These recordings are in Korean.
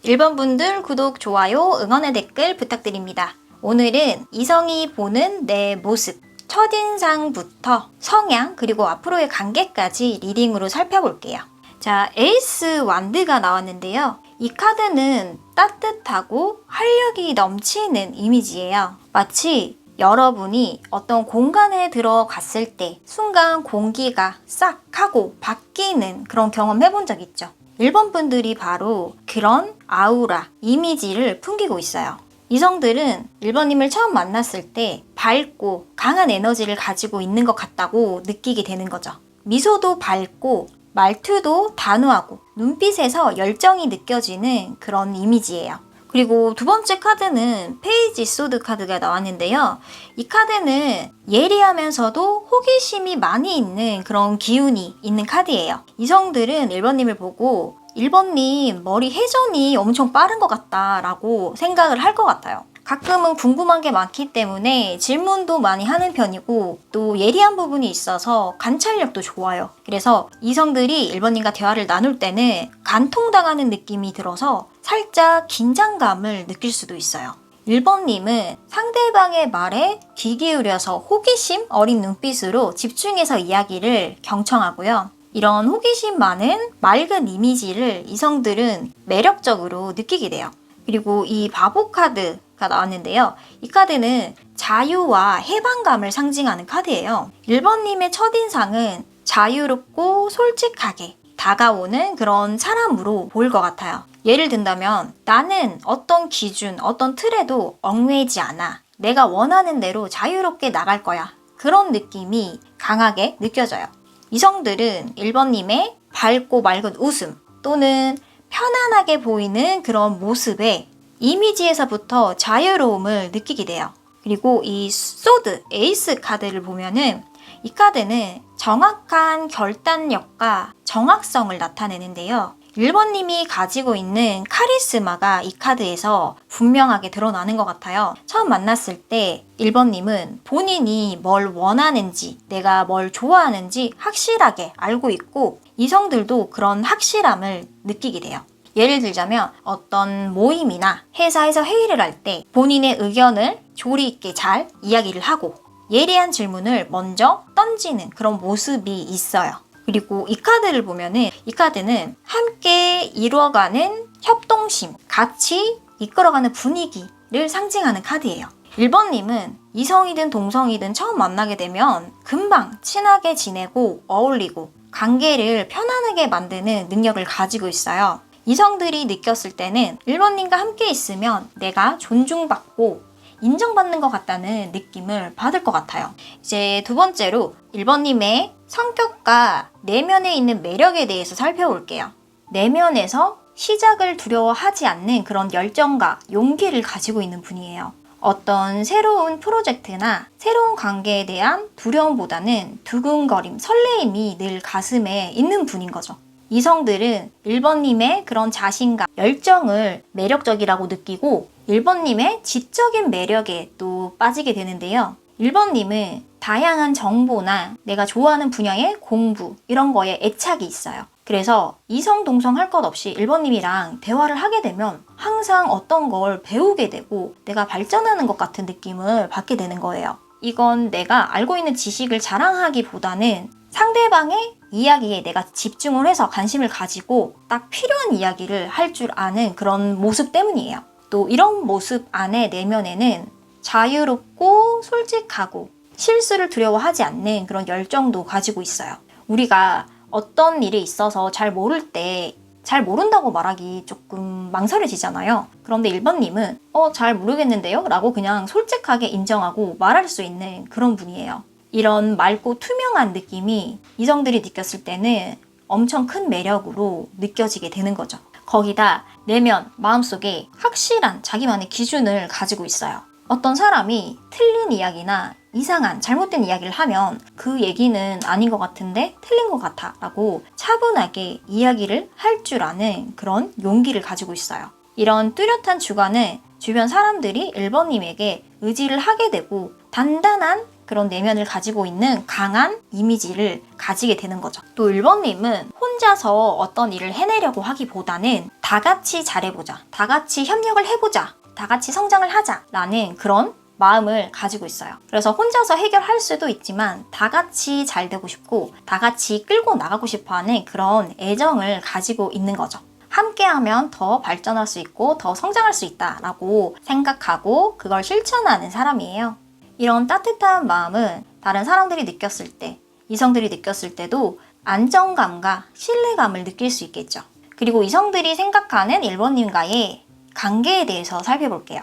1번 분들 구독, 좋아요, 응원의 댓글 부탁드립니다. 오늘은 이성이 보는 내 모습, 첫인상부터 성향 그리고 앞으로의 관계까지 리딩으로 살펴볼게요. 자, 에이스 완드가 나왔는데요. 이 카드는 따뜻하고 활력이 넘치는 이미지예요. 마치 여러분이 어떤 공간에 들어갔을 때 순간 공기가 싹 하고 바뀌는 그런 경험 해본 적 있죠? 1번 분들이 바로 그런 아우라, 이미지를 풍기고 있어요. 이성들은 1번님을 처음 만났을 때 밝고 강한 에너지를 가지고 있는 것 같다고 느끼게 되는 거죠. 미소도 밝고 말투도 단호하고 눈빛에서 열정이 느껴지는 그런 이미지예요. 그리고 두 번째 카드는 페이지 소드 카드가 나왔는데요. 이 카드는 예리하면서도 호기심이 많이 있는 그런 기운이 있는 카드예요. 이성들은 1번님을 보고 1번님 머리 회전이 엄청 빠른 것 같다라고 생각을 할 것 같아요. 가끔은 궁금한 게 많기 때문에 질문도 많이 하는 편이고 또 예리한 부분이 있어서 관찰력도 좋아요. 그래서 이성들이 1번님과 대화를 나눌 때는 간통당하는 느낌이 들어서 살짝 긴장감을 느낄 수도 있어요. 1번님은 상대방의 말에 귀 기울여서 호기심 어린 눈빛으로 집중해서 이야기를 경청하고요. 이런 호기심 많은 맑은 이미지를 이성들은 매력적으로 느끼게 돼요. 그리고 이 바보 카드가 나왔는데요. 이 카드는 자유와 해방감을 상징하는 카드예요. 1번님의 첫인상은 자유롭고 솔직하게 다가오는 그런 사람으로 보일 것 같아요. 예를 든다면 나는 어떤 기준, 어떤 틀에도 얽매이지 않아. 내가 원하는 대로 자유롭게 나갈 거야. 그런 느낌이 강하게 느껴져요. 이성들은 1번님의 밝고 맑은 웃음 또는 편안하게 보이는 그런 모습에 이미지에서부터 자유로움을 느끼게 돼요. 그리고 이 소드, 에이스 카드를 보면은 이 카드는 정확한 결단력과 정확성을 나타내는데요. 1번님이 가지고 있는 카리스마가 이 카드에서 분명하게 드러나는 것 같아요. 처음 만났을 때 1번님은 본인이 뭘 원하는지, 내가 뭘 좋아하는지 확실하게 알고 있고 이성들도 그런 확실함을 느끼게 돼요. 예를 들자면 어떤 모임이나 회사에서 회의를 할 때 본인의 의견을 조리 있게 잘 이야기를 하고 예리한 질문을 먼저 던지는 그런 모습이 있어요. 그리고 이 카드를 보면은 이 카드는 함께 이루어가는 협동심, 같이 이끌어가는 분위기를 상징하는 카드예요. 1번님은 이성이든 동성이든 처음 만나게 되면 금방 친하게 지내고 어울리고 관계를 편안하게 만드는 능력을 가지고 있어요. 이성들이 느꼈을 때는 1번님과 함께 있으면 내가 존중받고 인정받는 것 같다는 느낌을 받을 것 같아요. 이제 두 번째로 1번님의 성격과 내면에 있는 매력에 대해서 살펴볼게요. 내면에서 시작을 두려워하지 않는 그런 열정과 용기를 가지고 있는 분이에요. 어떤 새로운 프로젝트나 새로운 관계에 대한 두려움보다는 두근거림, 설레임이 늘 가슴에 있는 분인 거죠. 이성들은 1번님의 그런 자신감, 열정을 매력적이라고 느끼고 1번님의 지적인 매력에 또 빠지게 되는데요. 1번님은 다양한 정보나 내가 좋아하는 분야의 공부 이런 거에 애착이 있어요. 그래서 이성 동성 할 것 없이 1번님이랑 대화를 하게 되면 항상 어떤 걸 배우게 되고 내가 발전하는 것 같은 느낌을 받게 되는 거예요. 이건 내가 알고 있는 지식을 자랑하기보다는 상대방의 이야기에 내가 집중을 해서 관심을 가지고 딱 필요한 이야기를 할 줄 아는 그런 모습 때문이에요. 또 이런 모습 안에 내면에는 자유롭고 솔직하고 실수를 두려워하지 않는 그런 열정도 가지고 있어요. 우리가 어떤 일에 있어서 잘 모를 때 잘 모른다고 말하기 조금 망설여지잖아요. 그런데 1번님은 잘 모르겠는데요? 라고 그냥 솔직하게 인정하고 말할 수 있는 그런 분이에요. 이런 맑고 투명한 느낌이 이성들이 느꼈을 때는 엄청 큰 매력으로 느껴지게 되는 거죠. 거기다 내면, 마음속에 확실한 자기만의 기준을 가지고 있어요. 어떤 사람이 틀린 이야기나 이상한 잘못된 이야기를 하면 그 얘기는 아닌 것 같은데 틀린 것 같아 라고 차분하게 이야기를 할 줄 아는 그런 용기를 가지고 있어요. 이런 뚜렷한 주관은 주변 사람들이 1번님에게 의지를 하게 되고 단단한 그런 내면을 가지고 있는 강한 이미지를 가지게 되는 거죠. 또 1번님은 혼자서 어떤 일을 해내려고 하기보다는 다 같이 잘해보자, 다 같이 협력을 해보자, 다 같이 성장을 하자라는 그런 마음을 가지고 있어요. 그래서 혼자서 해결할 수도 있지만 다 같이 잘 되고 싶고 다 같이 끌고 나가고 싶어하는 그런 애정을 가지고 있는 거죠. 함께하면 더 발전할 수 있고 더 성장할 수 있다라고 생각하고 그걸 실천하는 사람이에요. 이런 따뜻한 마음은 다른 사람들이 느꼈을 때, 이성들이 느꼈을 때도 안정감과 신뢰감을 느낄 수 있겠죠. 그리고 이성들이 생각하는 1번님과의 관계에 대해서 살펴볼게요.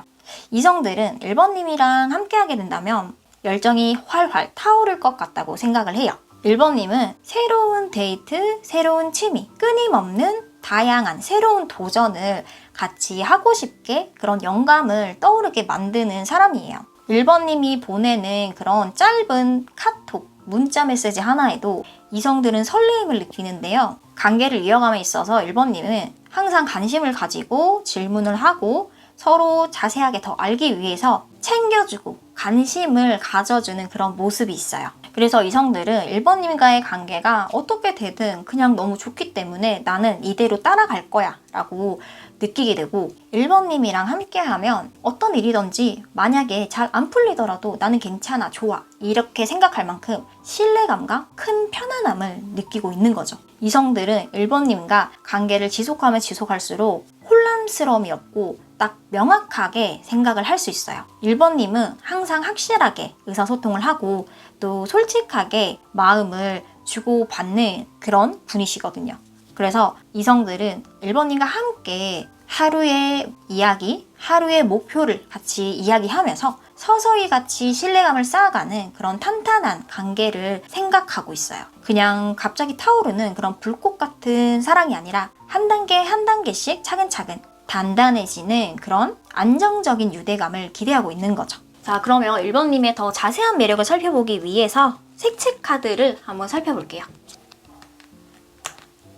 이성들은 1번님이랑 함께하게 된다면 열정이 활활 타오를 것 같다고 생각을 해요. 1번님은 새로운 데이트, 새로운 취미, 끊임없는 다양한 새로운 도전을 같이 하고 싶게 그런 영감을 떠오르게 만드는 사람이에요. 1번님이 보내는 그런 짧은 카톡, 문자 메시지 하나에도 이성들은 설레임을 느끼는데요. 관계를 이어감에 있어서 1번님은 항상 관심을 가지고 질문을 하고 서로 자세하게 더 알기 위해서 챙겨주고 관심을 가져주는 그런 모습이 있어요. 그래서 이성들은 1번님과의 관계가 어떻게 되든 그냥 너무 좋기 때문에 나는 이대로 따라갈 거야 라고 느끼게 되고 1번님이랑 함께하면 어떤 일이든지 만약에 잘 안 풀리더라도 나는 괜찮아, 좋아 이렇게 생각할 만큼 신뢰감과 큰 편안함을 느끼고 있는 거죠. 이성들은 1번님과 관계를 지속하면 지속할수록 혼란스러움이 없고 딱 명확하게 생각을 할 수 있어요. 1번님은 항상 확실하게 의사소통을 하고 또 솔직하게 마음을 주고받는 그런 분이시거든요. 그래서 이성들은 1번님과 함께 하루의 이야기, 하루의 목표를 같이 이야기하면서 서서히 같이 신뢰감을 쌓아가는 그런 탄탄한 관계를 생각하고 있어요. 그냥 갑자기 타오르는 그런 불꽃 같은 사랑이 아니라 한 단계 한 단계씩 차근차근 단단해지는 그런 안정적인 유대감을 기대하고 있는 거죠. 자, 그러면 1번님의 더 자세한 매력을 살펴보기 위해서 색채 카드를 한번 살펴볼게요.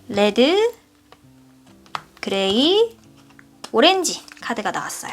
레드, 그레이, 오렌지 카드가 나왔어요.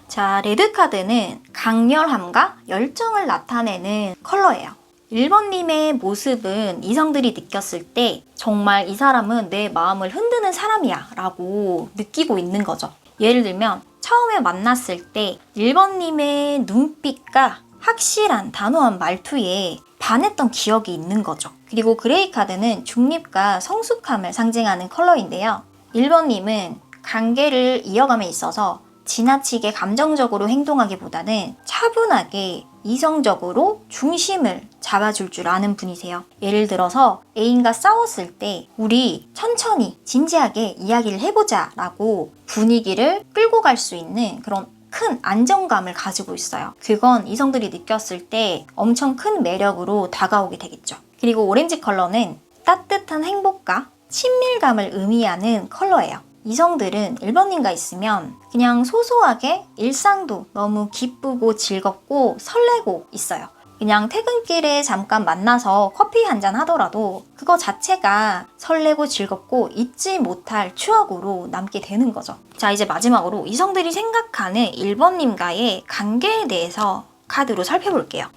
자, 레드 카드는 강렬함과 열정을 나타내는 컬러예요. 1번님의 모습은 이성들이 느꼈을 때 정말 이 사람은 내 마음을 흔드는 사람이야 라고 느끼고 있는 거죠. 예를 들면 처음에 만났을 때 1번님의 눈빛과 확실한 단호한 말투에 반했던 기억이 있는 거죠. 그리고 그레이 카드는 중립과 성숙함을 상징하는 컬러인데요. 1번님은 관계를 이어감에 있어서 지나치게 감정적으로 행동하기보다는 차분하게 이성적으로 중심을 잡아줄 줄 아는 분이세요. 예를 들어서 애인과 싸웠을 때 우리 천천히 진지하게 이야기를 해보자 라고 분위기를 끌고 갈 수 있는 그런 큰 안정감을 가지고 있어요. 그건 이성들이 느꼈을 때 엄청 큰 매력으로 다가오게 되겠죠. 그리고 오렌지 컬러는 따뜻한 행복과 친밀감을 의미하는 컬러예요. 이성들은 1번님과 있으면 그냥 소소하게 일상도 너무 기쁘고 즐겁고 설레고 있어요. 그냥 퇴근길에 잠깐 만나서 커피 한잔 하더라도 그거 자체가 설레고 즐겁고 잊지 못할 추억으로 남게 되는 거죠. 자, 이제 마지막으로 이성들이 생각하는 1번님과의 관계에 대해서 카드로 살펴볼게요.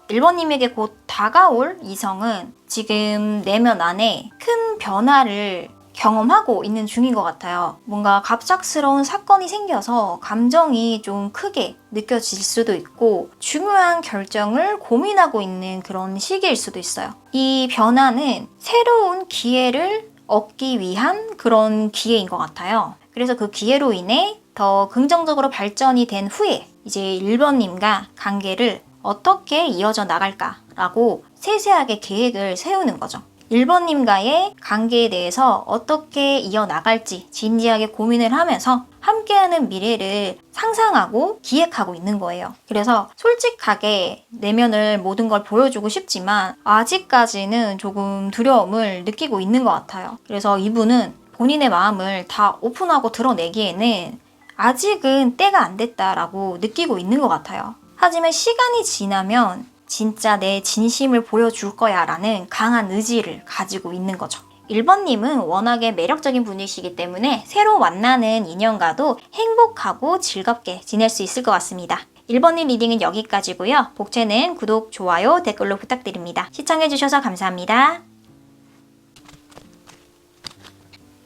1번님에게 곧 다가올 이성은 지금 내면 안에 큰 변화를 경험하고 있는 중인 것 같아요. 뭔가 갑작스러운 사건이 생겨서 감정이 좀 크게 느껴질 수도 있고 중요한 결정을 고민하고 있는 그런 시기일 수도 있어요. 이 변화는 새로운 기회를 얻기 위한 그런 기회인 것 같아요. 그래서 그 기회로 인해 더 긍정적으로 발전이 된 후에 이제 1번님과 관계를 어떻게 이어져 나갈까라고 세세하게 계획을 세우는 거죠. 1번님과의 관계에 대해서 어떻게 이어나갈지 진지하게 고민을 하면서 함께하는 미래를 상상하고 기획하고 있는 거예요. 그래서 솔직하게 내면을 모든 걸 보여주고 싶지만 아직까지는 조금 두려움을 느끼고 있는 것 같아요. 그래서 이분은 본인의 마음을 다 오픈하고 드러내기에는 아직은 때가 안 됐다라고 느끼고 있는 것 같아요. 하지만 시간이 지나면 진짜 내 진심을 보여줄 거야 라는 강한 의지를 가지고 있는 거죠. 1번님은 워낙에 매력적인 분이시기 때문에 새로 만나는 인연과도 행복하고 즐겁게 지낼 수 있을 것 같습니다. 1번님 리딩은 여기까지고요. 복채는 구독, 좋아요, 댓글로 부탁드립니다. 시청해주셔서 감사합니다.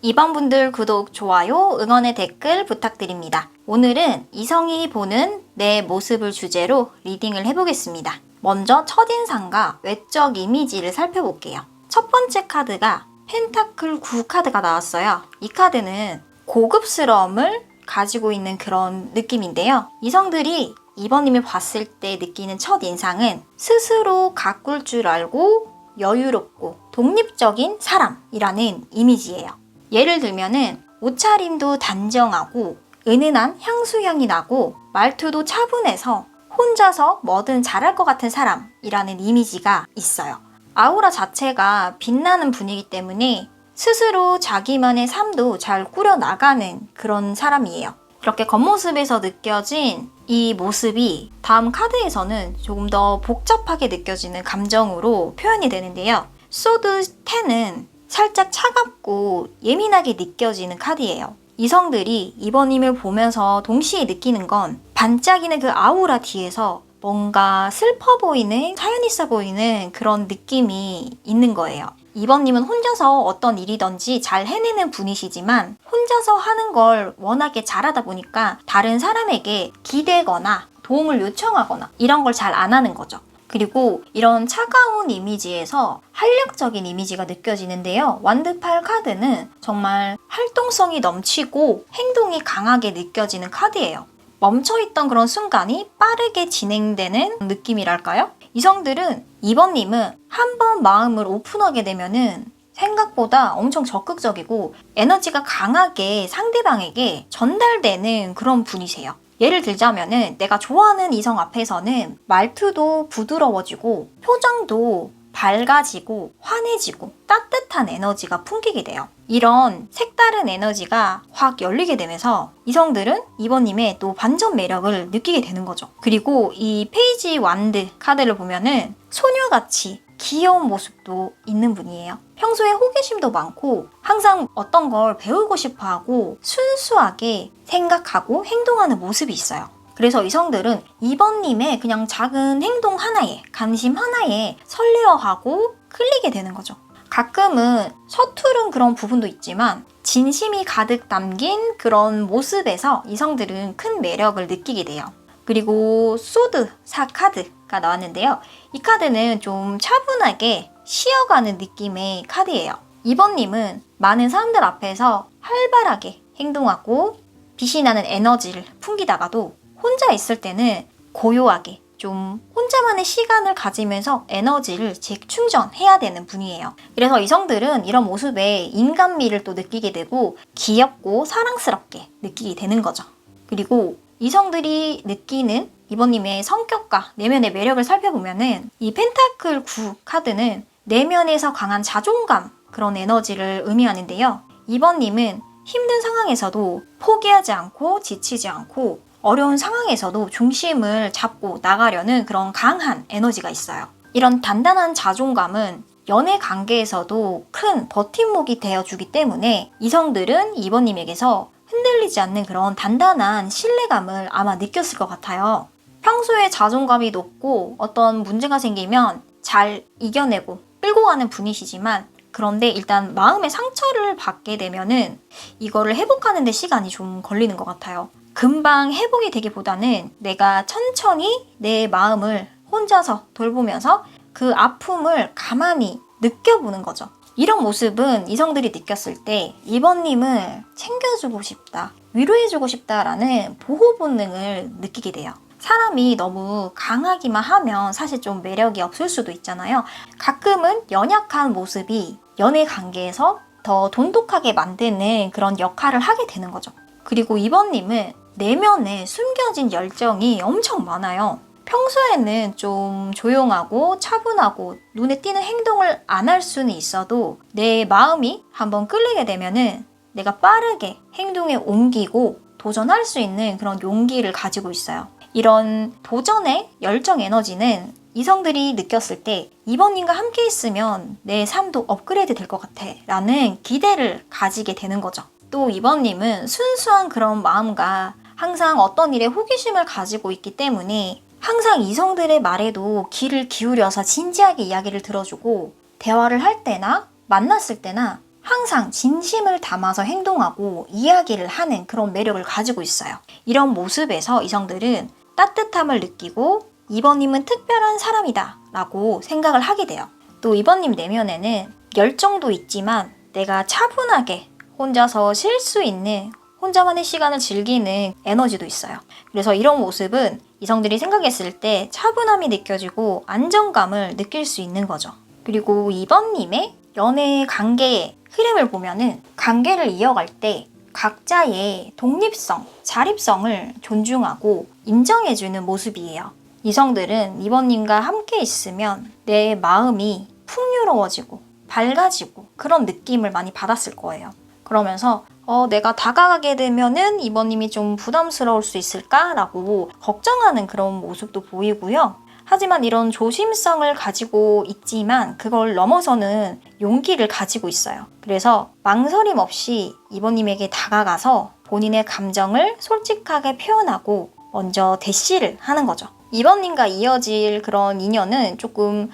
2번 분들 구독, 좋아요, 응원의 댓글 부탁드립니다. 오늘은 이성이 보는 내 모습을 주제로 리딩을 해보겠습니다. 먼저 첫인상과 외적 이미지를 살펴볼게요. 첫 번째 카드가 펜타클 9 카드가 나왔어요. 이 카드는 고급스러움을 가지고 있는 그런 느낌인데요. 이성들이 2번님을 봤을 때 느끼는 첫인상은 스스로 가꿀 줄 알고 여유롭고 독립적인 사람이라는 이미지예요. 예를 들면은 옷차림도 단정하고 은은한 향수향이 나고 말투도 차분해서 혼자서 뭐든 잘할 것 같은 사람이라는 이미지가 있어요. 아우라 자체가 빛나는 분위기 때문에 스스로 자기만의 삶도 잘 꾸려나가는 그런 사람이에요. 이렇게 겉모습에서 느껴진 이 모습이 다음 카드에서는 조금 더 복잡하게 느껴지는 감정으로 표현이 되는데요. 소드 10은 살짝 차갑고 예민하게 느껴지는 카드예요. 이성들이 2번님을 보면서 동시에 느끼는 건 반짝이는 그 아우라 뒤에서 뭔가 슬퍼 보이는, 사연 있어 보이는 그런 느낌이 있는 거예요. 2번님은 혼자서 어떤 일이든지 잘 해내는 분이시지만 혼자서 하는 걸 워낙에 잘하다 보니까 다른 사람에게 기대거나 도움을 요청하거나 이런 걸 잘 안 하는 거죠. 그리고 이런 차가운 이미지에서 활력적인 이미지가 느껴지는데요. 완드팔 카드는 정말 활동성이 넘치고 행동이 강하게 느껴지는 카드예요. 멈춰있던 그런 순간이 빠르게 진행되는 느낌이랄까요? 이성들은 2번님은 한번 마음을 오픈하게 되면은 생각보다 엄청 적극적이고 에너지가 강하게 상대방에게 전달되는 그런 분이세요. 예를 들자면은 내가 좋아하는 이성 앞에서는 말투도 부드러워지고 표정도 밝아지고 환해지고 따뜻한 에너지가 풍기게 돼요. 이런 색다른 에너지가 확 열리게 되면서 이성들은 2번님의 또 반전 매력을 느끼게 되는 거죠. 그리고 이 페이지 완드 카드를 보면은 소녀같이 귀여운 모습도 있는 분이에요. 평소에 호기심도 많고 항상 어떤 걸 배우고 싶어하고 순수하게 생각하고 행동하는 모습이 있어요. 그래서 이성들은 2번님의 그냥 작은 행동 하나에, 관심 하나에 설레어하고 끌리게 되는 거죠. 가끔은 서투른 그런 부분도 있지만 진심이 가득 담긴 그런 모습에서 이성들은 큰 매력을 느끼게 돼요. 그리고 소드 4 카드가 나왔는데요. 이 카드는 좀 차분하게 쉬어가는 느낌의 카드예요. 2번님은 많은 사람들 앞에서 활발하게 행동하고 빛이 나는 에너지를 풍기다가도 혼자 있을 때는 고요하게 좀 혼자만의 시간을 가지면서 에너지를 재충전해야 되는 분이에요. 그래서 이성들은 이런 모습에 인간미를 또 느끼게 되고 귀엽고 사랑스럽게 느끼게 되는 거죠. 그리고 이성들이 느끼는 2번님의 성격과 내면의 매력을 살펴보면은 이 펜타클 9 카드는 내면에서 강한 자존감 그런 에너지를 의미하는데요. 2번님은 힘든 상황에서도 포기하지 않고 지치지 않고 어려운 상황에서도 중심을 잡고 나가려는 그런 강한 에너지가 있어요. 이런 단단한 자존감은 연애 관계에서도 큰 버팀목이 되어주기 때문에 이성들은 2번님에게서 흔들리지 않는 그런 단단한 신뢰감을 아마 느꼈을 것 같아요. 평소에 자존감이 높고 어떤 문제가 생기면 잘 이겨내고 끌고 가는 분이시지만 그런데 일단 마음의 상처를 받게 되면은 이거를 회복하는 데 시간이 좀 걸리는 것 같아요. 금방 회복이 되기보다는 내가 천천히 내 마음을 혼자서 돌보면서 그 아픔을 가만히 느껴보는 거죠. 이런 모습은 이성들이 느꼈을 때 2번님을 챙겨주고 싶다, 위로해주고 싶다라는 보호 본능을 느끼게 돼요. 사람이 너무 강하기만 하면 사실 좀 매력이 없을 수도 있잖아요. 가끔은 연약한 모습이 연애 관계에서 더 돈독하게 만드는 그런 역할을 하게 되는 거죠. 그리고 2번님은 내면에 숨겨진 열정이 엄청 많아요. 평소에는 좀 조용하고 차분하고 눈에 띄는 행동을 안 할 수는 있어도 내 마음이 한번 끌리게 되면은 내가 빠르게 행동에 옮기고 도전할 수 있는 그런 용기를 가지고 있어요. 이런 도전의 열정 에너지는 이성들이 느꼈을 때 2번님과 함께 있으면 내 삶도 업그레이드 될 것 같아 라는 기대를 가지게 되는 거죠. 또 2번님은 순수한 그런 마음과 항상 어떤 일에 호기심을 가지고 있기 때문에 항상 이성들의 말에도 귀를 기울여서 진지하게 이야기를 들어주고 대화를 할 때나 만났을 때나 항상 진심을 담아서 행동하고 이야기를 하는 그런 매력을 가지고 있어요. 이런 모습에서 이성들은 따뜻함을 느끼고 이번님은 특별한 사람이다 라고 생각을 하게 돼요. 또 이번님 내면에는 열정도 있지만 내가 차분하게 혼자서 쉴 수 있는 혼자만의 시간을 즐기는 에너지도 있어요. 그래서 이런 모습은 이성들이 생각했을 때 차분함이 느껴지고 안정감을 느낄 수 있는 거죠. 그리고 이번님의 연애 관계의 흐름을 보면은 관계를 이어갈 때 각자의 독립성, 자립성을 존중하고 인정해주는 모습이에요. 이성들은 이번님과 함께 있으면 내 마음이 풍요로워지고 밝아지고 그런 느낌을 많이 받았을 거예요. 그러면서 내가 다가가게 되면은 이번님이 좀 부담스러울 수 있을까라고 걱정하는 그런 모습도 보이고요. 하지만 이런 조심성을 가지고 있지만 그걸 넘어서는 용기를 가지고 있어요. 그래서 망설임 없이 이번님에게 다가가서 본인의 감정을 솔직하게 표현하고 먼저 대시를 하는 거죠. 이번님과 이어질 그런 인연은 조금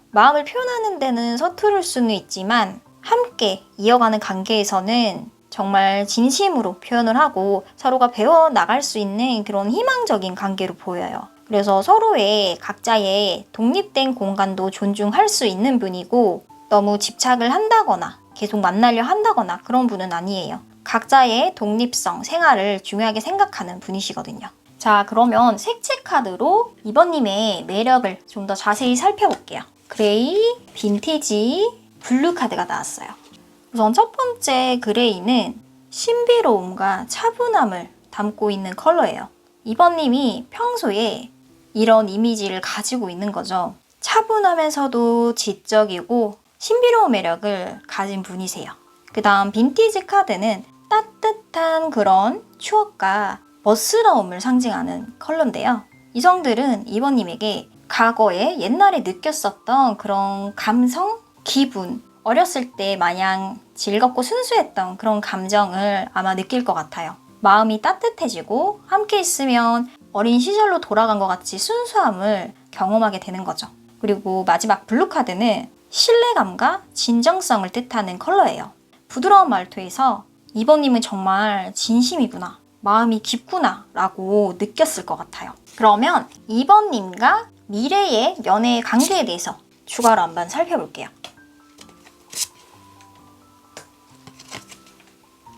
마음을 표현하는 데는 서투를 수는 있지만 함께 이어가는 관계에서는 정말 진심으로 표현을 하고 서로가 배워나갈 수 있는 그런 희망적인 관계로 보여요. 그래서 서로의 각자의 독립된 공간도 존중할 수 있는 분이고 너무 집착을 한다거나 계속 만나려 한다거나 그런 분은 아니에요. 각자의 독립성, 생활을 중요하게 생각하는 분이시거든요. 자, 그러면 색채 카드로 이번님의 매력을 좀 더 자세히 살펴볼게요. 그레이, 빈티지, 블루 카드가 나왔어요. 우선 첫 번째 그레이는 신비로움과 차분함을 담고 있는 컬러예요. 이번님이 평소에 이런 이미지를 가지고 있는 거죠. 차분하면서도 지적이고 신비로운 매력을 가진 분이세요. 그 다음 빈티지 카드는 따뜻한 그런 추억과 멋스러움을 상징하는 컬러인데요. 이성들은 이번님에게 과거에 옛날에 느꼈었던 그런 감성, 기분, 어렸을 때 마냥 즐겁고 순수했던 그런 감정을 아마 느낄 것 같아요. 마음이 따뜻해지고 함께 있으면 어린 시절로 돌아간 것 같이 순수함을 경험하게 되는 거죠. 그리고 마지막 블루 카드는 신뢰감과 진정성을 뜻하는 컬러예요. 부드러운 말투에서 이번님은 정말 진심이구나, 마음이 깊구나 라고 느꼈을 것 같아요. 그러면 이번님과 미래의 연애 관계에 대해서 추가로 한번 살펴볼게요.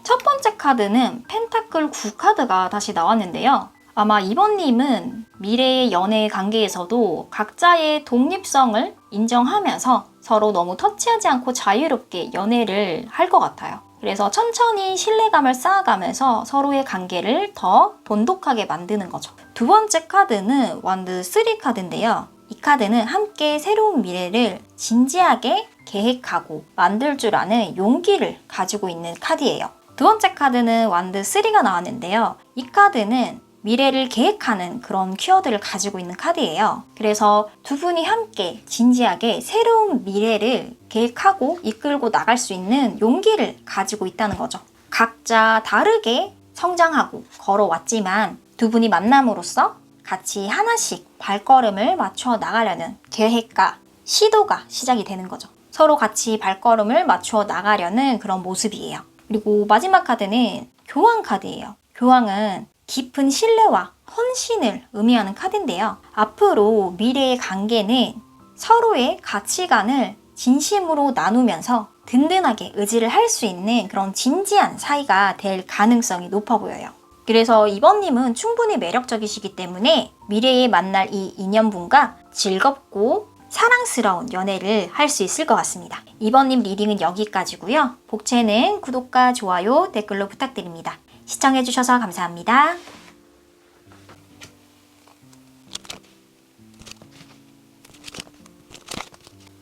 첫 번째 카드는 펜타클 9 카드가 다시 나왔는데요. 아마 이번님은 미래의 연애 관계에서도 각자의 독립성을 인정하면서 서로 너무 터치하지 않고 자유롭게 연애를 할 것 같아요. 그래서 천천히 신뢰감을 쌓아가면서 서로의 관계를 더 돈독하게 만드는 거죠. 두 번째 카드는 완드 3 카드인데요. 이 카드는 함께 새로운 미래를 진지하게 계획하고 만들 줄 아는 용기를 가지고 있는 카드예요. 두 번째 카드는 완드 3가 나왔는데요. 이 카드는 미래를 계획하는 그런 키워드를 가지고 있는 카드예요. 그래서 두 분이 함께 진지하게 새로운 미래를 계획하고 이끌고 나갈 수 있는 용기를 가지고 있다는 거죠. 각자 다르게 성장하고 걸어왔지만 두 분이 만남으로써 같이 하나씩 발걸음을 맞춰 나가려는 계획과 시도가 시작이 되는 거죠. 서로 같이 발걸음을 맞춰 나가려는 그런 모습이에요. 그리고 마지막 카드는 교황 카드예요. 교황은 깊은 신뢰와 헌신을 의미하는 카드인데요. 앞으로 미래의 관계는 서로의 가치관을 진심으로 나누면서 든든하게 의지를 할 수 있는 그런 진지한 사이가 될 가능성이 높아 보여요. 그래서 이번님은 충분히 매력적이시기 때문에 미래에 만날 이 인연분과 즐겁고 사랑스러운 연애를 할 수 있을 것 같습니다. 이번님 리딩은 여기까지고요. 복채는 구독과 좋아요, 댓글로 부탁드립니다. 시청해주셔서 감사합니다.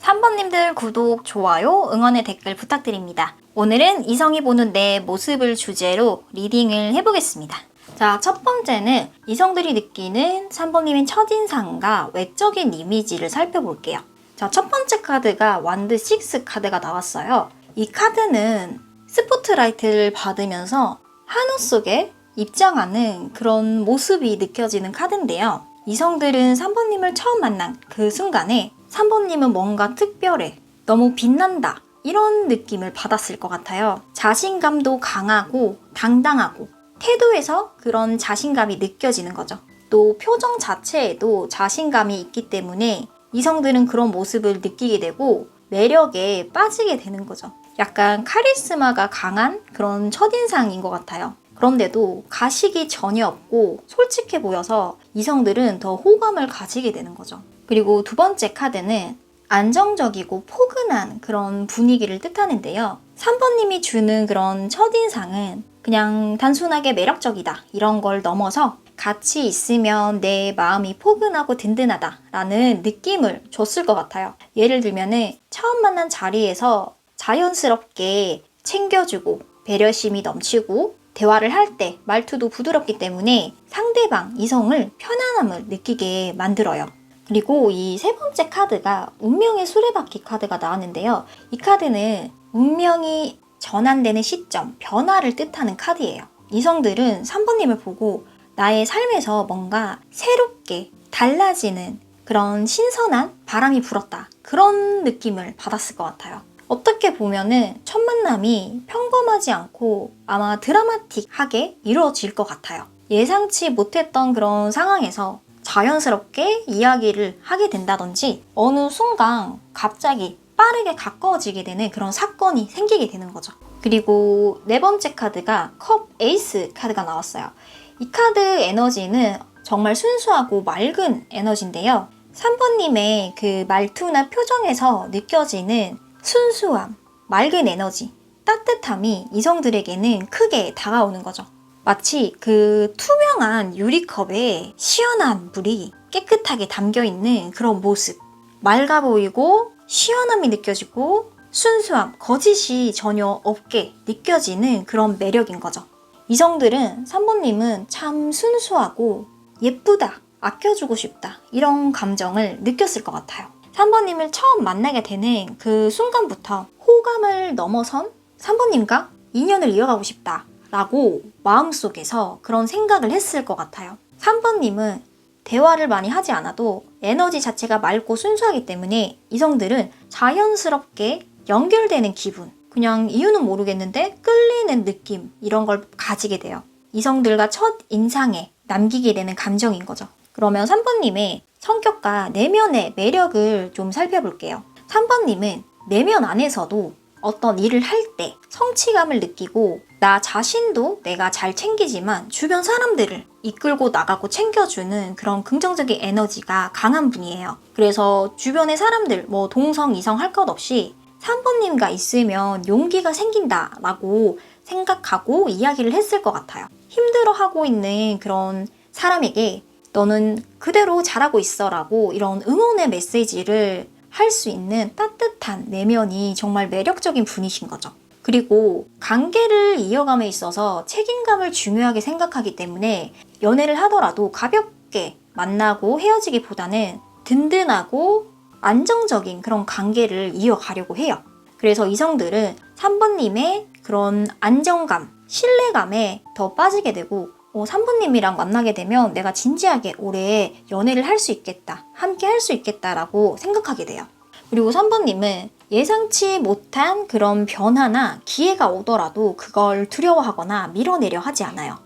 3번님들 구독, 좋아요, 응원의 댓글 부탁드립니다. 오늘은 이성이 보는 내 모습을 주제로 리딩을 해보겠습니다. 자, 첫 번째는 이성들이 느끼는 3번님의 첫인상과 외적인 이미지를 살펴볼게요. 자, 첫 번째 카드가 완드 6 카드가 나왔어요. 이 카드는 스포트라이트를 받으면서 한호 속에 입장하는 그런 모습이 느껴지는 카드인데요. 이성들은 3번님을 처음 만난 그 순간에 3번님은 뭔가 특별해, 너무 빛난다, 이런 느낌을 받았을 것 같아요. 자신감도 강하고 당당하고 태도에서 그런 자신감이 느껴지는 거죠. 또 표정 자체에도 자신감이 있기 때문에 이성들은 그런 모습을 느끼게 되고 매력에 빠지게 되는 거죠. 약간 카리스마가 강한 그런 첫인상인 것 같아요. 그런데도 가식이 전혀 없고 솔직해 보여서 이성들은 더 호감을 가지게 되는 거죠. 그리고 두 번째 카드는 안정적이고 포근한 그런 분위기를 뜻하는데요. 3번님이 주는 그런 첫인상은 그냥 단순하게 매력적이다, 이런 걸 넘어서 같이 있으면 내 마음이 포근하고 든든하다 라는 느낌을 줬을 것 같아요. 예를 들면은 처음 만난 자리에서 자연스럽게 챙겨주고 배려심이 넘치고 대화를 할 때 말투도 부드럽기 때문에 상대방 이성을 편안함을 느끼게 만들어요. 그리고 이 세 번째 카드가 운명의 수레바퀴 카드가 나왔는데요. 이 카드는 운명이 전환되는 시점, 변화를 뜻하는 카드예요. 이성들은 3번님을 보고 나의 삶에서 뭔가 새롭게 달라지는 그런 신선한 바람이 불었다, 그런 느낌을 받았을 것 같아요. 어떻게 보면은 첫 만남이 평범하지 않고 아마 드라마틱하게 이루어질 것 같아요. 예상치 못했던 그런 상황에서 자연스럽게 이야기를 하게 된다든지 어느 순간 갑자기 빠르게 가까워지게 되는 그런 사건이 생기게 되는 거죠. 그리고 네 번째 카드가 컵 에이스 카드가 나왔어요. 이 카드 에너지는 정말 순수하고 맑은 에너지인데요. 3번님의 그 말투나 표정에서 느껴지는 순수함, 맑은 에너지, 따뜻함이 이성들에게는 크게 다가오는 거죠. 마치 그 투명한 유리컵에 시원한 물이 깨끗하게 담겨있는 그런 모습. 맑아 보이고 시원함이 느껴지고 순수함, 거짓이 전혀 없게 느껴지는 그런 매력인 거죠. 이성들은 3번님은 참 순수하고 예쁘다, 아껴주고 싶다, 이런 감정을 느꼈을 것 같아요. 3번님을 처음 만나게 되는 그 순간부터 호감을 넘어선 3번님과 인연을 이어가고 싶다 라고 마음속에서 그런 생각을 했을 것 같아요. 3번님은 대화를 많이 하지 않아도 에너지 자체가 맑고 순수하기 때문에 이성들은 자연스럽게 연결되는 기분, 그냥 이유는 모르겠는데 끌리는 느낌, 이런 걸 가지게 돼요. 이성들과 첫 인상에 남기게 되는 감정인 거죠. 그러면 3번님의 성격과 내면의 매력을 좀 살펴볼게요. 3번님은 내면 안에서도 어떤 일을 할 때 성취감을 느끼고 나 자신도 내가 잘 챙기지만 주변 사람들을 이끌고 나가고 챙겨주는 그런 긍정적인 에너지가 강한 분이에요. 그래서 주변의 사람들, 뭐 동성, 이성 할 것 없이 3번님과 있으면 용기가 생긴다라고 생각하고 이야기를 했을 것 같아요. 힘들어하고 있는 그런 사람에게 너는 그대로 잘하고 있어 라고 이런 응원의 메시지를 할 수 있는 따뜻한 내면이 정말 매력적인 분이신 거죠. 그리고 관계를 이어감에 있어서 책임감을 중요하게 생각하기 때문에 연애를 하더라도 가볍게 만나고 헤어지기보다는 든든하고 안정적인 그런 관계를 이어가려고 해요. 그래서 이성들은 3번님의 그런 안정감, 신뢰감에 더 빠지게 되고 3번님이랑 만나게 되면 내가 진지하게 오래 연애를 할 수 있겠다, 함께 할 수 있겠다라고 생각하게 돼요. 그리고 3번님은 예상치 못한 그런 변화나 기회가 오더라도 그걸 두려워하거나 밀어내려 하지 않아요.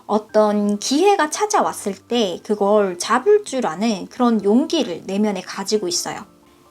어떤 기회가 찾아왔을 때 그걸 잡을 줄 아는 그런 용기를 내면에 가지고 있어요.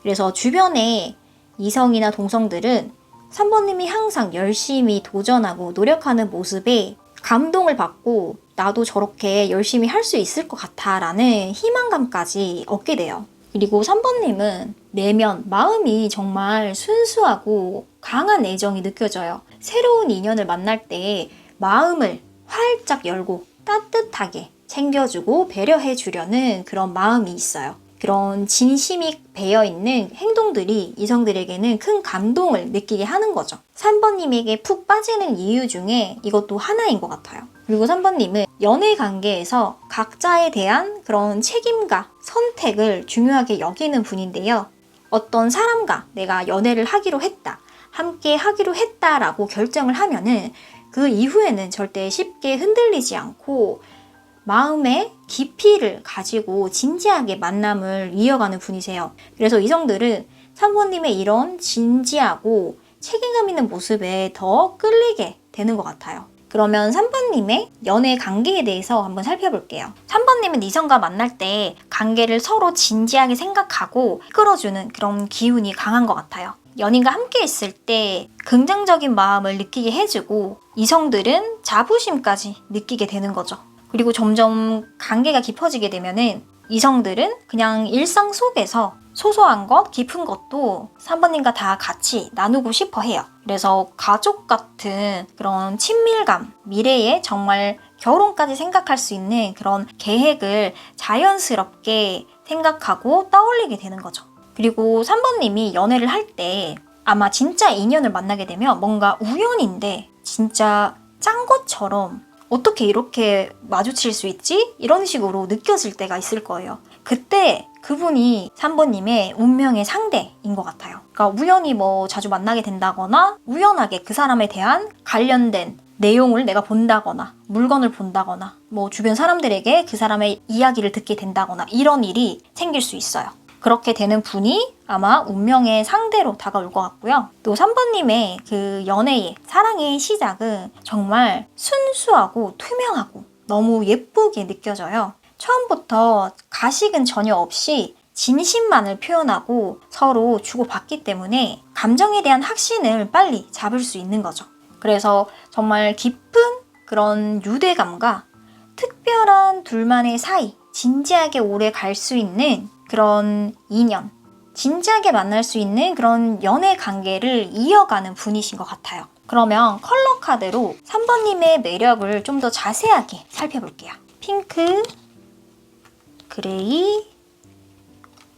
그래서 주변에 이성이나 동성들은 3번님이 항상 열심히 도전하고 노력하는 모습에 감동을 받고 나도 저렇게 열심히 할 수 있을 것 같아 라는 희망감까지 얻게 돼요. 그리고 3번님은 내면, 마음이 정말 순수하고 강한 애정이 느껴져요. 새로운 인연을 만날 때 마음을 활짝 열고 따뜻하게 챙겨주고 배려해 주려는 그런 마음이 있어요. 그런 진심이 배어있는 행동들이 이성들에게는 큰 감동을 느끼게 하는 거죠. 3번님에게 푹 빠지는 이유 중에 이것도 하나인 것 같아요. 그리고 3번님은 연애 관계에서 각자에 대한 그런 책임과 선택을 중요하게 여기는 분인데요. 어떤 사람과 내가 연애를 하기로 했다, 함께 하기로 했다라고 결정을 하면은 그 이후에는 절대 쉽게 흔들리지 않고 마음의 깊이를 가지고 진지하게 만남을 이어가는 분이세요. 그래서 이성들은 3번님의 이런 진지하고 책임감 있는 모습에 더 끌리게 되는 것 같아요. 그러면 3번님의 연애 관계에 대해서 한번 살펴볼게요. 3번님은 이성과 만날 때 관계를 서로 진지하게 생각하고 이끌어주는 그런 기운이 강한 것 같아요. 연인과 함께 있을 때 긍정적인 마음을 느끼게 해주고 이성들은 자부심까지 느끼게 되는 거죠. 그리고 점점 관계가 깊어지게 되면은 이성들은 그냥 일상 속에서 소소한 것, 깊은 것도 3번님과 다 같이 나누고 싶어 해요. 그래서 가족 같은 그런 친밀감, 미래에 정말 결혼까지 생각할 수 있는 그런 계획을 자연스럽게 생각하고 떠올리게 되는 거죠. 그리고 3번님이 연애를 할 때 아마 진짜 인연을 만나게 되면 뭔가 우연인데 진짜 짠 것처럼 어떻게 이렇게 마주칠 수 있지? 이런 식으로 느껴질 때가 있을 거예요. 그때 그분이 3번님의 운명의 상대인 것 같아요. 그러니까 우연히 뭐 자주 만나게 된다거나 우연하게 그 사람에 대한 관련된 내용을 내가 본다거나 물건을 본다거나 뭐 주변 사람들에게 그 사람의 이야기를 듣게 된다거나 이런 일이 생길 수 있어요. 그렇게 되는 분이 아마 운명의 상대로 다가올 것 같고요. 또 3번님의 그 연애의 사랑의 시작은 정말 순수하고 투명하고 너무 예쁘게 느껴져요. 처음부터 가식은 전혀 없이 진심만을 표현하고 서로 주고받기 때문에 감정에 대한 확신을 빨리 잡을 수 있는 거죠. 그래서 정말 깊은 그런 유대감과 특별한 둘만의 사이, 진지하게 오래 갈 수 있는 그런 인연, 진지하게 만날 수 있는 그런 연애 관계를 이어가는 분이신 것 같아요. 그러면 컬러 카드로 3번님의 매력을 좀 더 자세하게 살펴볼게요. 핑크, 그레이,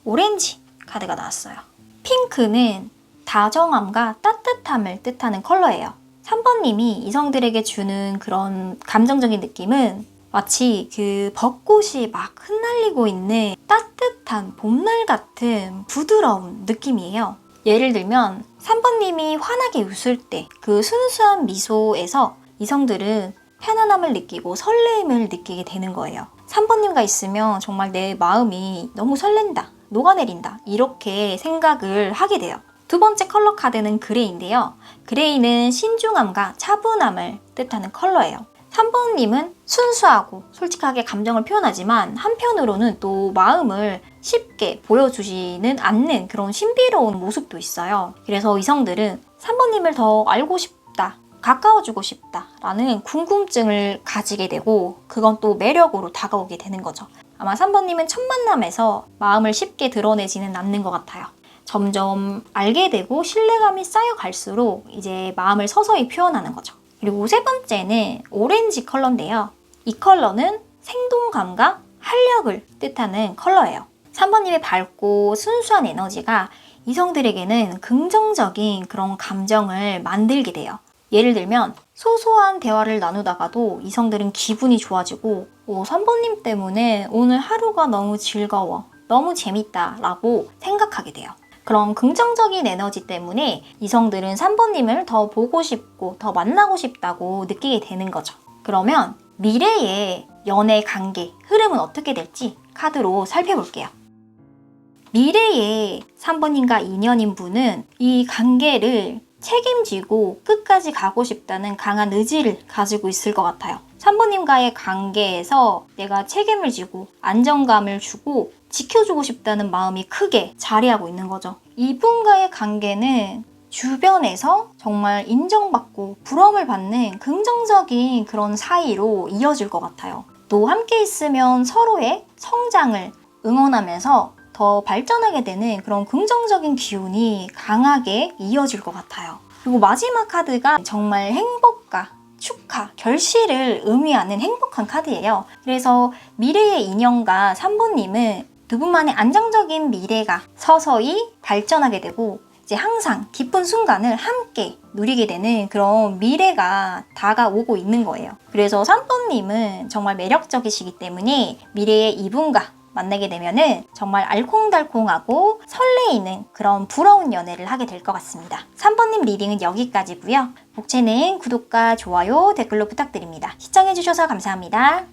오렌지 카드가 나왔어요. 핑크는 다정함과 따뜻함을 뜻하는 컬러예요. 3번님이 이성들에게 주는 그런 감정적인 느낌은 마치 그 벚꽃이 막 흩날리고 있는 따뜻한 봄날 같은 부드러운 느낌이에요. 예를 들면 3번님이 환하게 웃을 때 그 순수한 미소에서 이성들은 편안함을 느끼고 설레임을 느끼게 되는 거예요. 3번님과 있으면 정말 내 마음이 너무 설렌다, 녹아내린다 이렇게 생각을 하게 돼요. 두 번째 컬러 카드는 그레이인데요. 그레이는 신중함과 차분함을 뜻하는 컬러예요. 3번님은 순수하고 솔직하게 감정을 표현하지만 한편으로는 또 마음을 쉽게 보여주지는 않는 그런 신비로운 모습도 있어요. 그래서 이성들은 3번님을 더 알고 싶다, 가까워지고 싶다 라는 궁금증을 가지게 되고 그건 또 매력으로 다가오게 되는 거죠. 아마 3번님은 첫 만남에서 마음을 쉽게 드러내지는 않는 것 같아요. 점점 알게 되고 신뢰감이 쌓여갈수록 이제 마음을 서서히 표현하는 거죠. 그리고 세 번째는 오렌지 컬러인데요. 이 컬러는 생동감과 활력을 뜻하는 컬러예요. 3번님의 밝고 순수한 에너지가 이성들에게는 긍정적인 그런 감정을 만들게 돼요. 예를 들면 소소한 대화를 나누다가도 이성들은 기분이 좋아지고 3번님 때문에 오늘 하루가 너무 즐거워, 너무 재밌다 라고 생각하게 돼요. 그런 긍정적인 에너지 때문에 이성들은 3번님을 더 보고 싶고 더 만나고 싶다고 느끼게 되는 거죠. 그러면 미래의 연애 관계 흐름은 어떻게 될지 카드로 살펴볼게요. 미래의 3번님과 인연인 분은 이 관계를 책임지고 끝까지 가고 싶다는 강한 의지를 가지고 있을 것 같아요. 3번님과의 관계에서 내가 책임을 지고 안정감을 주고 지켜주고 싶다는 마음이 크게 자리하고 있는 거죠. 이분과의 관계는 주변에서 정말 인정받고 부러움을 받는 긍정적인 그런 사이로 이어질 것 같아요. 또 함께 있으면 서로의 성장을 응원하면서 더 발전하게 되는 그런 긍정적인 기운이 강하게 이어질 것 같아요. 그리고 마지막 카드가 정말 행복과 축하, 결실을 의미하는 행복한 카드예요. 그래서 미래의 인연과 3번님은 두 분만의 안정적인 미래가 서서히 발전하게 되고 이제 항상 기쁜 순간을 함께 누리게 되는 그런 미래가 다가오고 있는 거예요. 그래서 3번님은 정말 매력적이시기 때문에 미래의 이분과 만나게 되면은 정말 알콩달콩하고 설레이는 그런 부러운 연애를 하게 될 것 같습니다. 3번님 리딩은 여기까지고요. 복채는 구독과 좋아요, 댓글로 부탁드립니다. 시청해주셔서 감사합니다.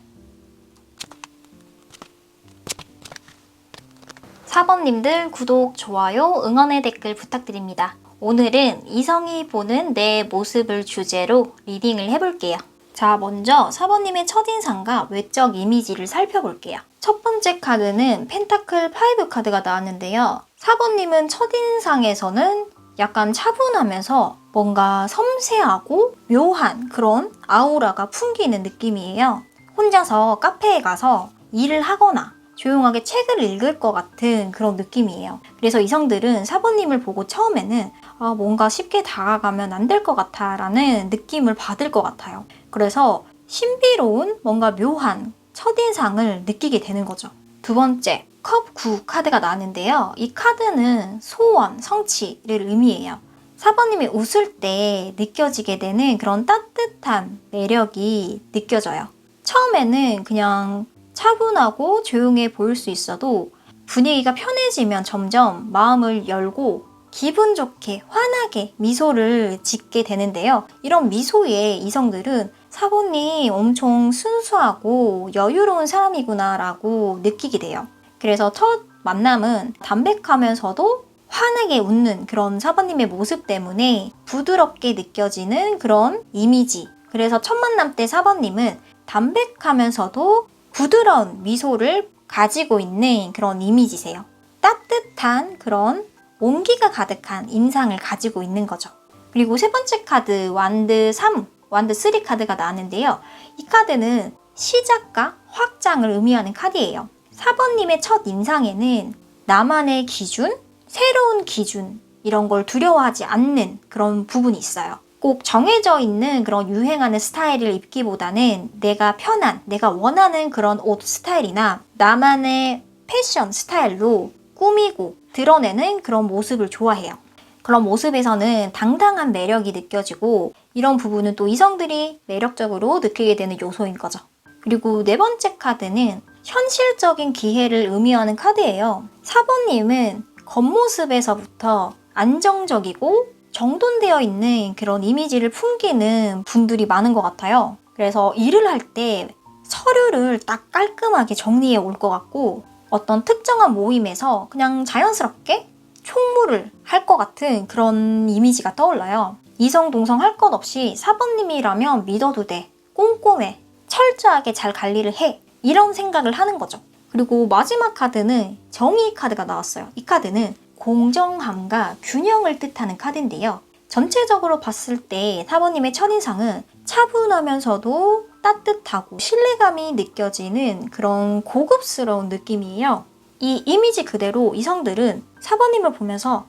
4번님들 구독, 좋아요, 응원의 댓글 부탁드립니다. 오늘은 이성이 보는 내 모습을 주제로 리딩을 해볼게요. 자, 먼저 4번님의 첫인상과 외적 이미지를 살펴볼게요. 첫 번째 카드는 펜타클 5 카드가 나왔는데요. 4번님은 첫인상에서는 약간 차분하면서 뭔가 섬세하고 묘한 그런 아우라가 풍기는 느낌이에요. 혼자서 카페에 가서 일을 하거나 조용하게 책을 읽을 것 같은 그런 느낌이에요. 그래서 이성들은 4번님을 보고 처음에는 뭔가 쉽게 다가가면 안 될 것 같아 라는 느낌을 받을 것 같아요. 그래서 신비로운 뭔가 묘한 첫인상을 느끼게 되는 거죠. 두 번째, 컵 9 카드가 나왔는데요. 이 카드는 소원, 성취를 의미해요. 4번님이 웃을 때 느껴지게 되는 그런 따뜻한 매력이 느껴져요. 처음에는 그냥 차분하고 조용해 보일 수 있어도 분위기가 편해지면 점점 마음을 열고 기분 좋게 환하게 미소를 짓게 되는데요. 이런 미소에 이성들은 4번님 엄청 순수하고 여유로운 사람이구나 라고 느끼게 돼요. 그래서 첫 만남은 담백하면서도 환하게 웃는 그런 4번님의 모습 때문에 부드럽게 느껴지는 그런 이미지. 그래서 첫 만남 때 4번님은 담백하면서도 부드러운 미소를 가지고 있는 그런 이미지세요. 따뜻한 그런 온기가 가득한 인상을 가지고 있는 거죠. 그리고 세 번째 카드 완드 3, 완드 3 카드가 나왔는데요. 이 카드는 시작과 확장을 의미하는 카드예요. 4번님의 첫 인상에는 나만의 기준, 새로운 기준 이런 걸 두려워하지 않는 그런 부분이 있어요. 꼭 정해져 있는 그런 유행하는 스타일을 입기보다는 내가 편한, 내가 원하는 그런 옷 스타일이나 나만의 패션 스타일로 꾸미고 드러내는 그런 모습을 좋아해요. 그런 모습에서는 당당한 매력이 느껴지고 이런 부분은 또 이성들이 매력적으로 느끼게 되는 요소인 거죠. 그리고 네 번째 카드는 현실적인 기회를 의미하는 카드예요. 4번님은 겉모습에서부터 안정적이고 정돈되어 있는 그런 이미지를 풍기는 분들이 많은 것 같아요. 그래서 일을 할 때 서류를 딱 깔끔하게 정리해 올 것 같고 어떤 특정한 모임에서 그냥 자연스럽게 총무를 할 것 같은 그런 이미지가 떠올라요. 이성동성 할 것 없이 4번님이라면 믿어도 돼. 꼼꼼해. 철저하게 잘 관리를 해. 이런 생각을 하는 거죠. 그리고 마지막 카드는 정의 카드가 나왔어요. 이 카드는 공정함과 균형을 뜻하는 카드인데요. 전체적으로 봤을 때 4번님의 첫인상은 차분하면서도 따뜻하고 신뢰감이 느껴지는 그런 고급스러운 느낌이에요. 이 이미지 그대로 이성들은 4번님을 보면서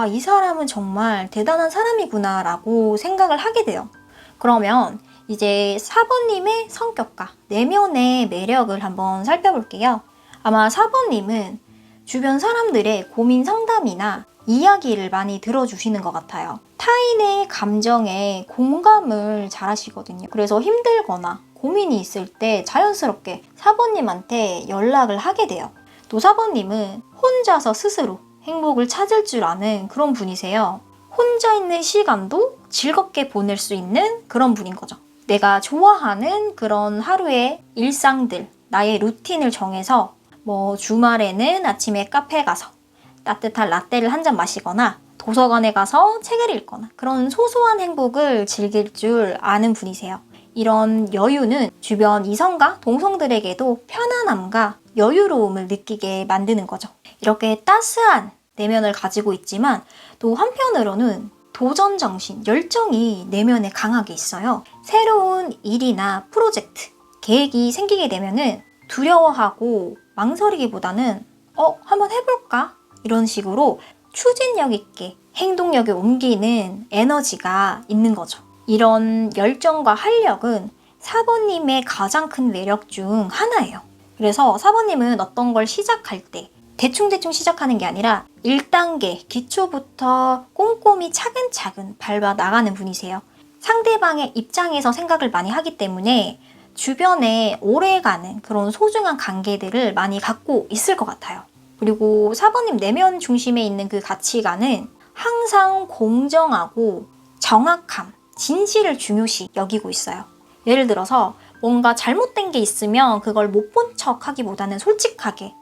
이 사람은 정말 대단한 사람이구나 라고 생각을 하게 돼요. 그러면 이제 4번님의 성격과 내면의 매력을 한번 살펴볼게요. 아마 4번님은 주변 사람들의 고민 상담이나 이야기를 많이 들어주시는 것 같아요. 타인의 감정에 공감을 잘 하시거든요. 그래서 힘들거나 고민이 있을 때 자연스럽게 4번님한테 연락을 하게 돼요. 또 4번님은 혼자서 스스로 행복을 찾을 줄 아는 그런 분이세요. 혼자 있는 시간도 즐겁게 보낼 수 있는 그런 분인 거죠. 내가 좋아하는 그런 하루의 일상들, 나의 루틴을 정해서 주말에는 아침에 카페에 가서 따뜻한 라떼를 한 잔 마시거나 도서관에 가서 책을 읽거나 그런 소소한 행복을 즐길 줄 아는 분이세요. 이런 여유는 주변 이성과 동성들에게도 편안함과 여유로움을 느끼게 만드는 거죠. 이렇게 따스한 내면을 가지고 있지만 또 한편으로는 도전 정신, 열정이 내면에 강하게 있어요. 새로운 일이나 프로젝트, 계획이 생기게 되면은 두려워하고 망설이기보다는 한번 해볼까? 이런 식으로 추진력 있게 행동력에 옮기는 에너지가 있는 거죠. 이런 열정과 활력은 4번님의 가장 큰 매력 중 하나예요. 그래서 4번님은 어떤 걸 시작할 때 대충대충 시작하는 게 아니라 1단계 기초부터 꼼꼼히 차근차근 밟아 나가는 분이세요. 상대방의 입장에서 생각을 많이 하기 때문에 주변에 오래가는 그런 소중한 관계들을 많이 갖고 있을 것 같아요. 그리고 4번님 내면 중심에 있는 그 가치관은 항상 공정하고 정확함, 진실을 중요시 여기고 있어요. 예를 들어서 뭔가 잘못된 게 있으면 그걸 못 본 척 하기보다는 솔직하게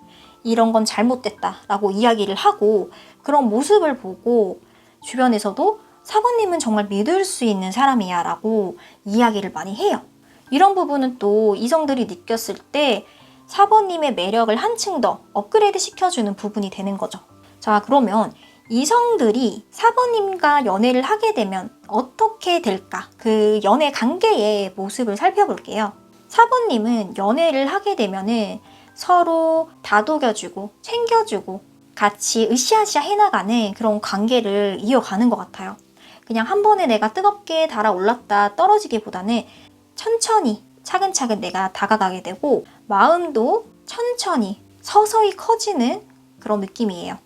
이런 건 잘못됐다 라고 이야기를 하고, 그런 모습을 보고 주변에서도 4번님은 정말 믿을 수 있는 사람이야 라고 이야기를 많이 해요. 이런 부분은 또 이성들이 느꼈을 때 4번님의 매력을 한층 더 업그레이드 시켜주는 부분이 되는 거죠. 자, 그러면 이성들이 4번님과 연애를 하게 되면 어떻게 될까? 그 연애 관계의 모습을 살펴볼게요. 4번님은 연애를 하게 되면은 서로 다독여주고 챙겨주고 같이 으쌰으쌰 해나가는 그런 관계를 이어가는 것 같아요. 그냥 한 번에 내가 뜨겁게 달아올랐다 떨어지기보다는 천천히 차근차근 내가 다가가게 되고 마음도 천천히 서서히 커지는 그런 느낌이에요.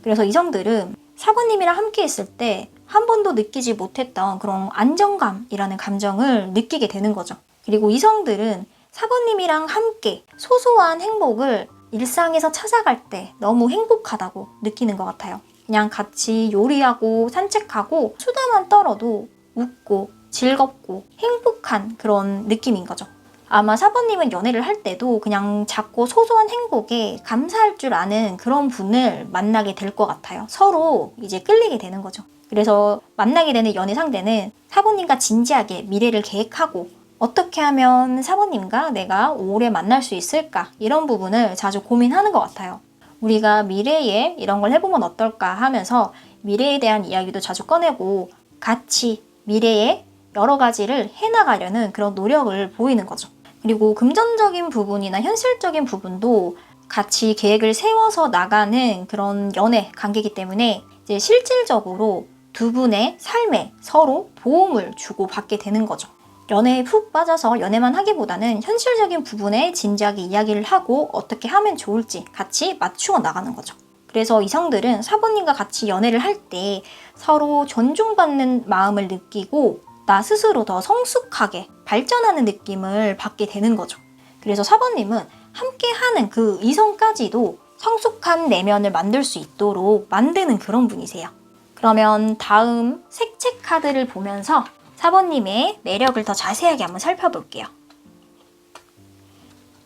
그래서 이성들은 4번님이랑 함께 있을 때 한 번도 느끼지 못했던 그런 안정감이라는 감정을 느끼게 되는 거죠. 그리고 이성들은 4번님이랑 함께 소소한 행복을 일상에서 찾아갈 때 너무 행복하다고 느끼는 것 같아요. 그냥 같이 요리하고 산책하고 수다만 떨어도 웃고 즐겁고 행복한 그런 느낌인 거죠. 아마 4번님은 연애를 할 때도 그냥 작고 소소한 행복에 감사할 줄 아는 그런 분을 만나게 될 것 같아요. 서로 이제 끌리게 되는 거죠. 그래서 만나게 되는 연애 상대는 4번님과 진지하게 미래를 계획하고 어떻게 하면 4번님과 내가 오래 만날 수 있을까? 이런 부분을 자주 고민하는 것 같아요. 우리가 미래에 이런 걸 해보면 어떨까 하면서 미래에 대한 이야기도 자주 꺼내고 같이 미래에 여러 가지를 해나가려는 그런 노력을 보이는 거죠. 그리고 금전적인 부분이나 현실적인 부분도 같이 계획을 세워서 나가는 그런 연애 관계이기 때문에 이제 실질적으로 두 분의 삶에 서로 도움을 주고 받게 되는 거죠. 연애에 푹 빠져서 연애만 하기보다는 현실적인 부분에 진지하게 이야기를 하고 어떻게 하면 좋을지 같이 맞추어 나가는 거죠. 그래서 이성들은 4번님과 같이 연애를 할 때 서로 존중받는 마음을 느끼고 나 스스로 더 성숙하게 발전하는 느낌을 받게 되는 거죠. 그래서 4번님은 함께하는 그 이성까지도 성숙한 내면을 만들 수 있도록 만드는 그런 분이세요. 그러면 다음 색채 카드를 보면서 4번님의 매력을 더 자세하게 한번 살펴볼게요.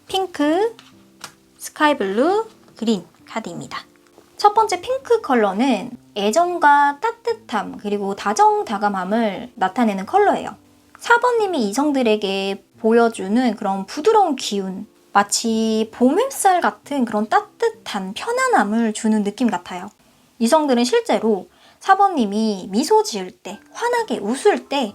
핑크, 스카이블루, 그린 카드입니다. 첫 번째 핑크 컬러는 애정과 따뜻함 그리고 다정다감함을 나타내는 컬러예요. 4번님이 이성들에게 보여주는 그런 부드러운 기운, 마치 봄 햇살 같은 그런 따뜻한 편안함을 주는 느낌 같아요. 이성들은 실제로 4번님이 미소 지을 때, 환하게 웃을 때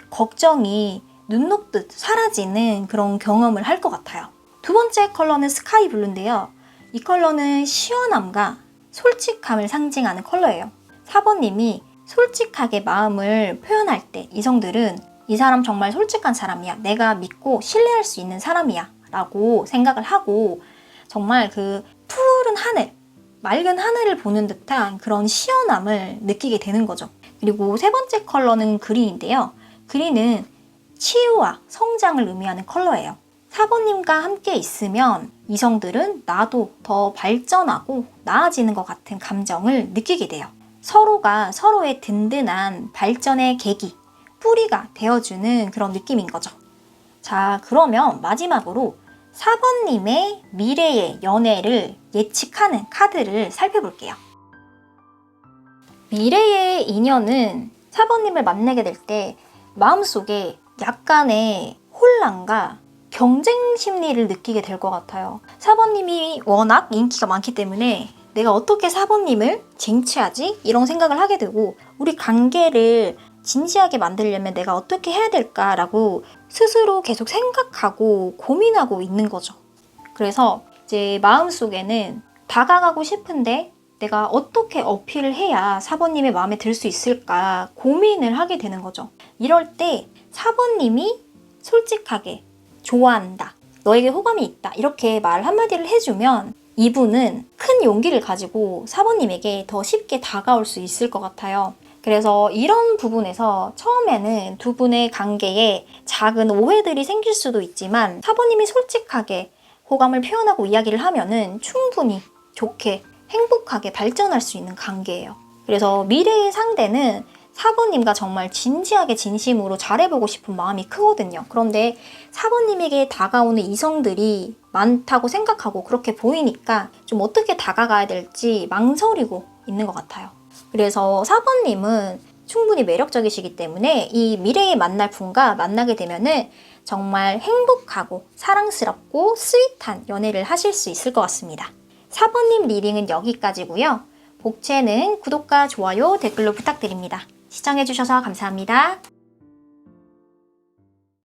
걱정이 눈 녹듯 사라지는 그런 경험을 할 것 같아요. 두 번째 컬러는 스카이 블루인데요. 이 컬러는 시원함과 솔직함을 상징하는 컬러예요. 4번님이 솔직하게 마음을 표현할 때 이성들은 이 사람 정말 솔직한 사람이야. 내가 믿고 신뢰할 수 있는 사람이야. 라고 생각을 하고 정말 그 푸른 하늘, 맑은 하늘을 보는 듯한 그런 시원함을 느끼게 되는 거죠. 그리고 세 번째 컬러는 그린인데요. 그린은 치유와 성장을 의미하는 컬러예요. 4번님과 함께 있으면 이성들은 나도 더 발전하고 나아지는 것 같은 감정을 느끼게 돼요. 서로가 서로의 든든한 발전의 계기, 뿌리가 되어주는 그런 느낌인 거죠. 자, 그러면 마지막으로 4번님의 미래의 연애를 예측하는 카드를 살펴볼게요. 미래의 인연은 4번님을 만나게 될 때 마음속에 약간의 혼란과 경쟁 심리를 느끼게 될 것 같아요. 4번님이 워낙 인기가 많기 때문에 내가 어떻게 4번님을 쟁취하지? 이런 생각을 하게 되고 우리 관계를 진지하게 만들려면 내가 어떻게 해야 될까라고 스스로 계속 생각하고 고민하고 있는 거죠. 그래서 이제 마음속에는 다가가고 싶은데 내가 어떻게 어필을 해야 4번님의 마음에 들 수 있을까 고민을 하게 되는 거죠. 이럴 때 4번님이 솔직하게 좋아한다, 너에게 호감이 있다 이렇게 말 한마디를 해주면 이분은 큰 용기를 가지고 4번님에게 더 쉽게 다가올 수 있을 것 같아요. 그래서 이런 부분에서 처음에는 두 분의 관계에 작은 오해들이 생길 수도 있지만 사부님이 솔직하게 호감을 표현하고 이야기를 하면은 충분히 좋게 행복하게 발전할 수 있는 관계예요. 그래서 미래의 상대는 사부님과 정말 진지하게 진심으로 잘해보고 싶은 마음이 크거든요. 그런데 사부님에게 다가오는 이성들이 많다고 생각하고 그렇게 보이니까 좀 어떻게 다가가야 될지 망설이고 있는 것 같아요. 그래서 사부님은 충분히 매력적이시기 때문에 이 미래에 만날 분과 만나게 되면은 정말 행복하고 사랑스럽고 스윗한 연애를 하실 수 있을 것 같습니다. 사부님 리딩은 여기까지고요. 복채는 구독과 좋아요, 댓글로 부탁드립니다. 시청해주셔서 감사합니다.